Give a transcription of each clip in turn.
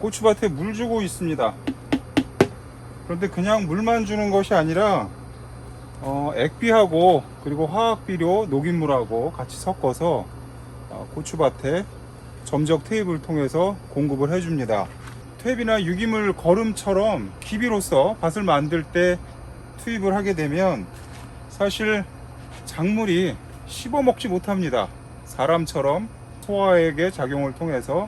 고추밭에 물 주고 있습니다. 그런데 그냥 물만 주는 것이 아니라 액비하고 그리고 화학비료, 녹인물하고 같이 섞어서 고추밭에 점적 투입을 통해서 공급을 해줍니다. 투입이나 유기물 거름처럼 기비로서 밭을 만들 때 투입을 하게 되면 사실 작물이 씹어먹지 못합니다. 사람처럼 소화액의 작용을 통해서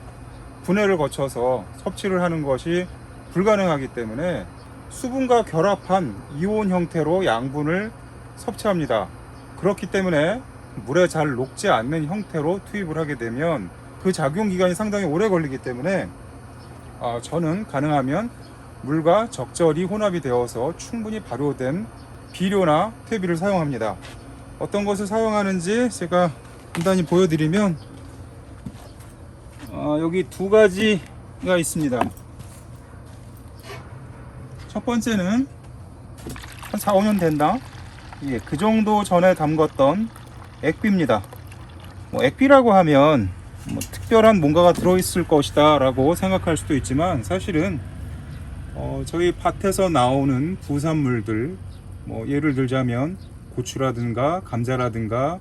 분해를 거쳐서 섭취를 하는 것이 불가능하기 때문에 수분과 결합한 이온 형태로 양분을 섭취합니다. 그렇기 때문에 물에 잘 녹지 않는 형태로 투입을 하게 되면 그 작용 기간이 상당히 오래 걸리기 때문에 저는 가능하면 물과 적절히 혼합이 되어서 충분히 발효된 비료나 퇴비를 사용합니다. 어떤 것을 사용하는지 제가 간단히 보여드리면 여기 두 가지가 있습니다. 첫 번째는 한 4, 5년 됐나? 예, 그 정도 전에 담궜던 액비입니다. 액비라고 하면 특별한 뭔가가 들어있을 것이다 라고 생각할 수도 있지만 사실은 저희 밭에서 나오는 부산물들, 예를 들자면 고추라든가 감자라든가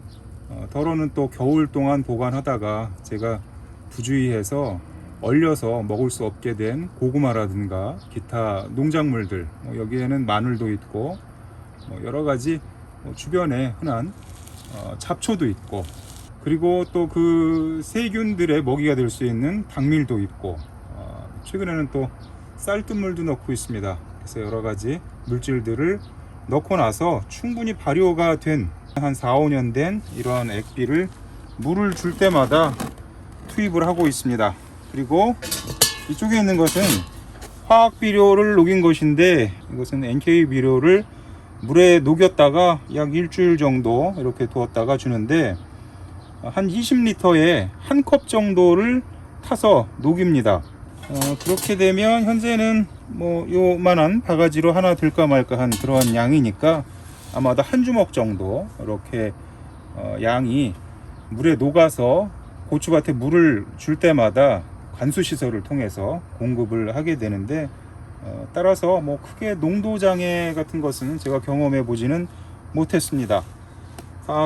더러는 또 겨울 동안 보관하다가 제가 부주의해서 얼려서 먹을 수 없게 된 고구마라든가 기타 농작물들, 여기에는 마늘도 있고 여러가지 주변에 흔한 잡초도 있고, 그리고 또 그 세균들의 먹이가 될 수 있는 당밀도 있고, 최근에는 또 쌀뜨물도 넣고 있습니다. 그래서 여러가지 물질들을 넣고 나서 충분히 발효가 된 한 4, 5년 된 이러한 액비를 물을 줄 때마다 투입을 하고 있습니다. 그리고 이쪽에 있는 것은 화학 비료를 녹인 것인데, 이것은 NK 비료를 물에 녹였다가 약 일주일 정도 이렇게 두었다가 주는데, 한 20리터에 한 컵 정도를 타서 녹입니다. 그렇게 되면 현재는 요만한 바가지로 하나 들까 말까 한 그러한 양이니까 아마도 한 주먹 정도 이렇게 양이 물에 녹아서 고추밭에 물을 줄 때마다 관수 시설을 통해서 공급을 하게 되는데, 따라서 크게 농도 장애 같은 것은 제가 경험해 보지는 못했습니다.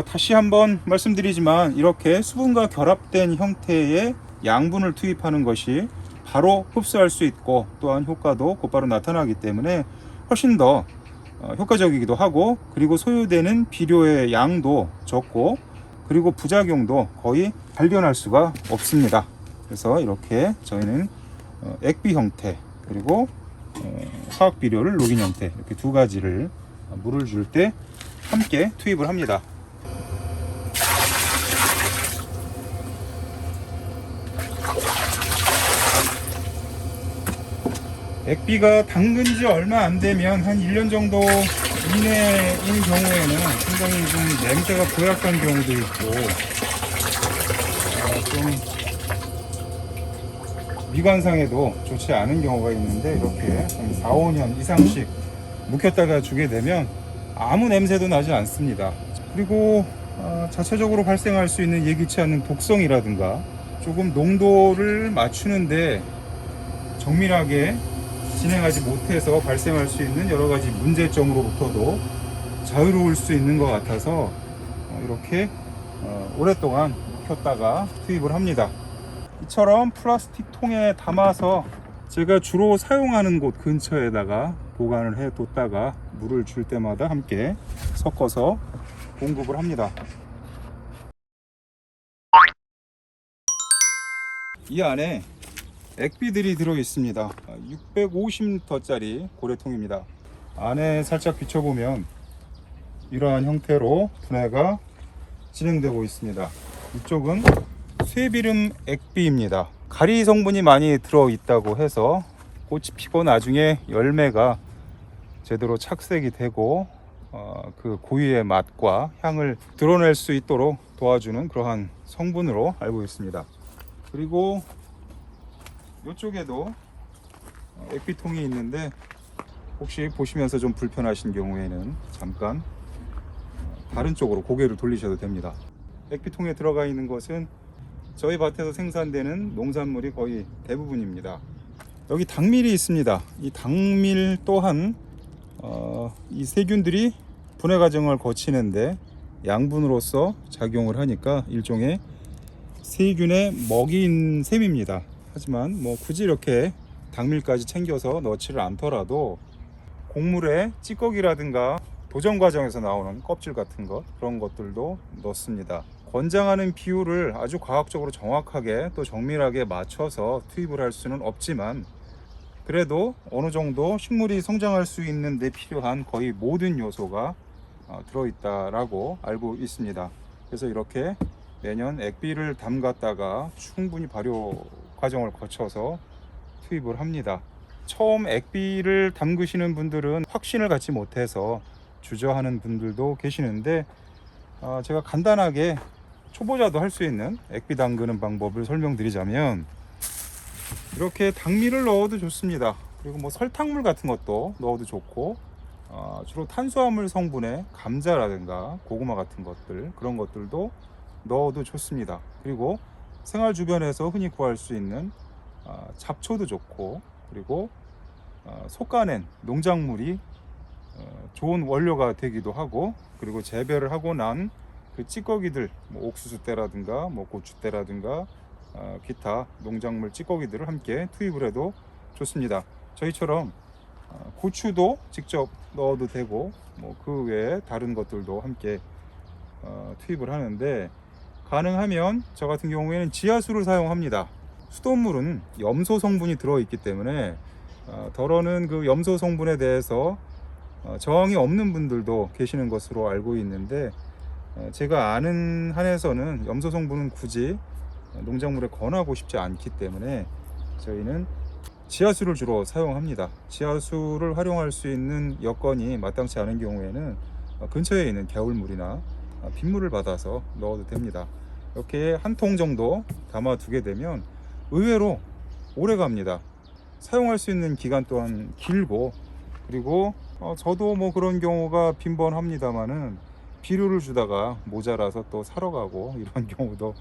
다시 한번 말씀드리지만 이렇게 수분과 결합된 형태의 양분을 투입하는 것이 바로 흡수할 수 있고, 또한 효과도 곧바로 나타나기 때문에 훨씬 더 효과적이기도 하고, 그리고 소요되는 비료의 양도 적고, 그리고 부작용도 거의 발견할 수가 없습니다. 그래서 이렇게 저희는 액비 형태 그리고 화학 비료를 녹인 형태, 이렇게 두 가지를 물을 줄 때 함께 투입을 합니다. 액비가 담근 지 얼마 안 되면 한 1년 정도 이내인 경우에는 상당히 좀 냄새가 고약한 경우도 있고, 좀 미관상에도 좋지 않은 경우가 있는데, 이렇게 한 4, 5년 이상씩 묵혔다가 주게 되면 아무 냄새도 나지 않습니다. 그리고 자체적으로 발생할 수 있는 예기치 않은 독성이라든가 조금 농도를 맞추는데 정밀하게 진행하지 못해서 발생할 수 있는 여러 가지 문제점으로부터도 자유로울 수 있는 것 같아서 이렇게 오랫동안 묵혔다가 투입을 합니다. 이처럼 플라스틱 통에 담아서 제가 주로 사용하는 곳 근처에다가 보관을 해 뒀다가 물을 줄 때마다 함께 섞어서 공급을 합니다. 이 안에 액비들이 들어 있습니다. 650L짜리 고래통입니다. 안에 살짝 비춰보면 이러한 형태로 분해가 진행되고 있습니다. 이쪽은 쇠비름 액비입니다. 가리 성분이 많이 들어 있다고 해서 꽃이 피고 나중에 열매가 제대로 착색이 되고 그 고유의 맛과 향을 드러낼 수 있도록 도와주는 그러한 성분으로 알고 있습니다. 그리고 이쪽에도 액비통이 있는데, 혹시 보시면서 좀 불편하신 경우에는 잠깐 다른 쪽으로 고개를 돌리셔도 됩니다. 액비통에 들어가 있는 것은 저희 밭에서 생산되는 농산물이 거의 대부분입니다. 여기 당밀이 있습니다. 이 당밀 또한 이 세균들이 분해 과정을 거치는데 양분으로서 작용을 하니까 일종의 세균의 먹이인 셈입니다. 하지만 뭐 굳이 이렇게 당밀까지 챙겨서 넣지를 않더라도 곡물에 찌꺼기라든가 도전 과정에서 나오는 껍질 같은 것, 그런 것들도 넣습니다. 권장하는 비율을 아주 과학적으로 정확하게 또 정밀하게 맞춰서 투입을 할 수는 없지만, 그래도 어느 정도 식물이 성장할 수 있는 데 필요한 거의 모든 요소가 들어있다라고 알고 있습니다. 그래서 이렇게 매년 액비를 담갔다가 충분히 발효 과정을 거쳐서 투입을 합니다. 처음 액비를 담그시는 분들은 확신을 갖지 못해서 주저하는 분들도 계시는데, 제가 간단하게 초보자도 할 수 있는 액비 담그는 방법을 설명드리자면, 이렇게 당밀을 넣어도 좋습니다. 그리고 뭐 설탕물 같은 것도 넣어도 좋고, 주로 탄수화물 성분의 감자라든가 고구마 같은 것들, 그런 것들도 넣어도 좋습니다. 그리고 생활 주변에서 흔히 구할 수 있는 잡초도 좋고, 그리고 솎아낸 농작물이 좋은 원료가 되기도 하고, 그리고 재배를 하고 난 그 찌꺼기들, 뭐 옥수수 때라든가 뭐 고추 때라든가 기타 농작물 찌꺼기들을 함께 투입을 해도 좋습니다. 저희처럼 고추도 직접 넣어도 되고, 뭐 그 외에 다른 것들도 함께 투입을 하는데, 가능하면 저 같은 경우에는 지하수를 사용합니다. 수돗물은 염소 성분이 들어있기 때문에 덜어는 그 염소 성분에 대해서 저항이 없는 분들도 계시는 것으로 알고 있는데, 제가 아는 한에서는 염소 성분은 굳이 농작물에 권하고 싶지 않기 때문에 저희는 지하수를 주로 사용합니다. 지하수를 활용할 수 있는 여건이 마땅치 않은 경우에는 근처에 있는 개울물이나 빗물을 받아서 넣어도 됩니다. 이렇게 한 통 정도 담아 두게 되면 의외로 오래 갑니다. 사용할 수 있는 기간 또한 길고, 그리고 저도 뭐 그런 경우가 빈번합니다만은 비료를 주다가 모자라서 또 사러 가고 이런 경우도,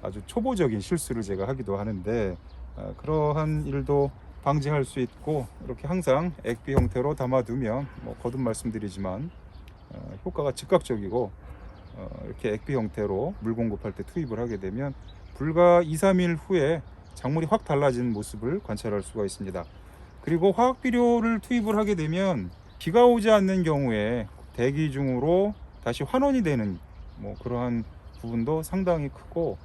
아주 초보적인 실수를 제가 하기도 하는데, 그러한 일도 방지할 수 있고, 이렇게 항상 액비 형태로 담아두면 뭐 거듭 말씀드리지만 효과가 즉각적이고, 이렇게 액비 형태로 물 공급할 때 투입을 하게 되면 불과 2-3일 후에 작물이 확 달라지는 모습을 관찰할 수가 있습니다. 그리고 화학 비료를 투입을 하게 되면 비가 오지 않는 경우에 대기 중으로 다시 환원이 되는 뭐 그러한 부분도 상당히 크고,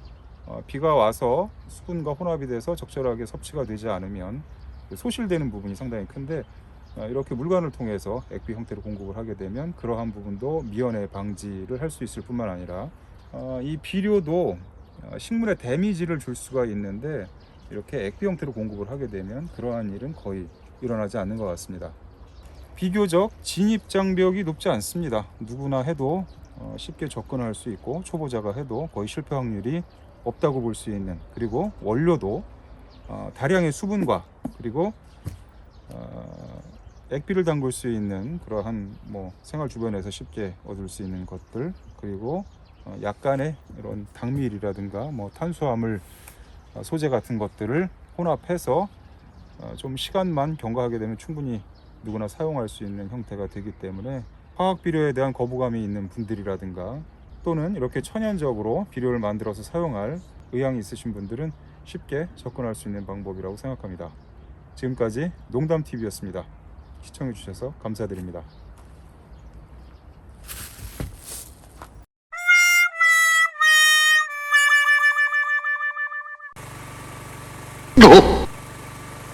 비가 와서 수분과 혼합이 돼서 적절하게 섭취가 되지 않으면 소실되는 부분이 상당히 큰데, 이렇게 물관을 통해서 액비 형태로 공급을 하게 되면 그러한 부분도 미연에 방지를 할 수 있을 뿐만 아니라, 이 비료도 식물에 데미지를 줄 수가 있는데, 이렇게 액비 형태로 공급을 하게 되면 그러한 일은 거의 일어나지 않는 것 같습니다. 비교적 진입 장벽이 높지 않습니다. 누구나 해도 쉽게 접근할 수 있고, 초보자가 해도 거의 실패 확률이 없다고 볼 수 있는, 그리고 원료도 다량의 수분과, 그리고 액비를 담글 수 있는 그러한 뭐 생활 주변에서 쉽게 얻을 수 있는 것들, 그리고 약간의 이런 당밀이라든가 뭐 탄수화물 소재 같은 것들을 혼합해서 좀 시간만 경과하게 되면 충분히 누구나 사용할 수 있는 형태가 되기 때문에, 화학 비료에 대한 거부감이 있는 분들이라든가, 또는 이렇게 천연적으로 비료를 만들어서 사용할 의향이 있으신 분들은 쉽게 접근할 수 있는 방법이라고 생각합니다. 지금까지 농담TV였습니다. 시청해 주셔서 감사드립니다. 어?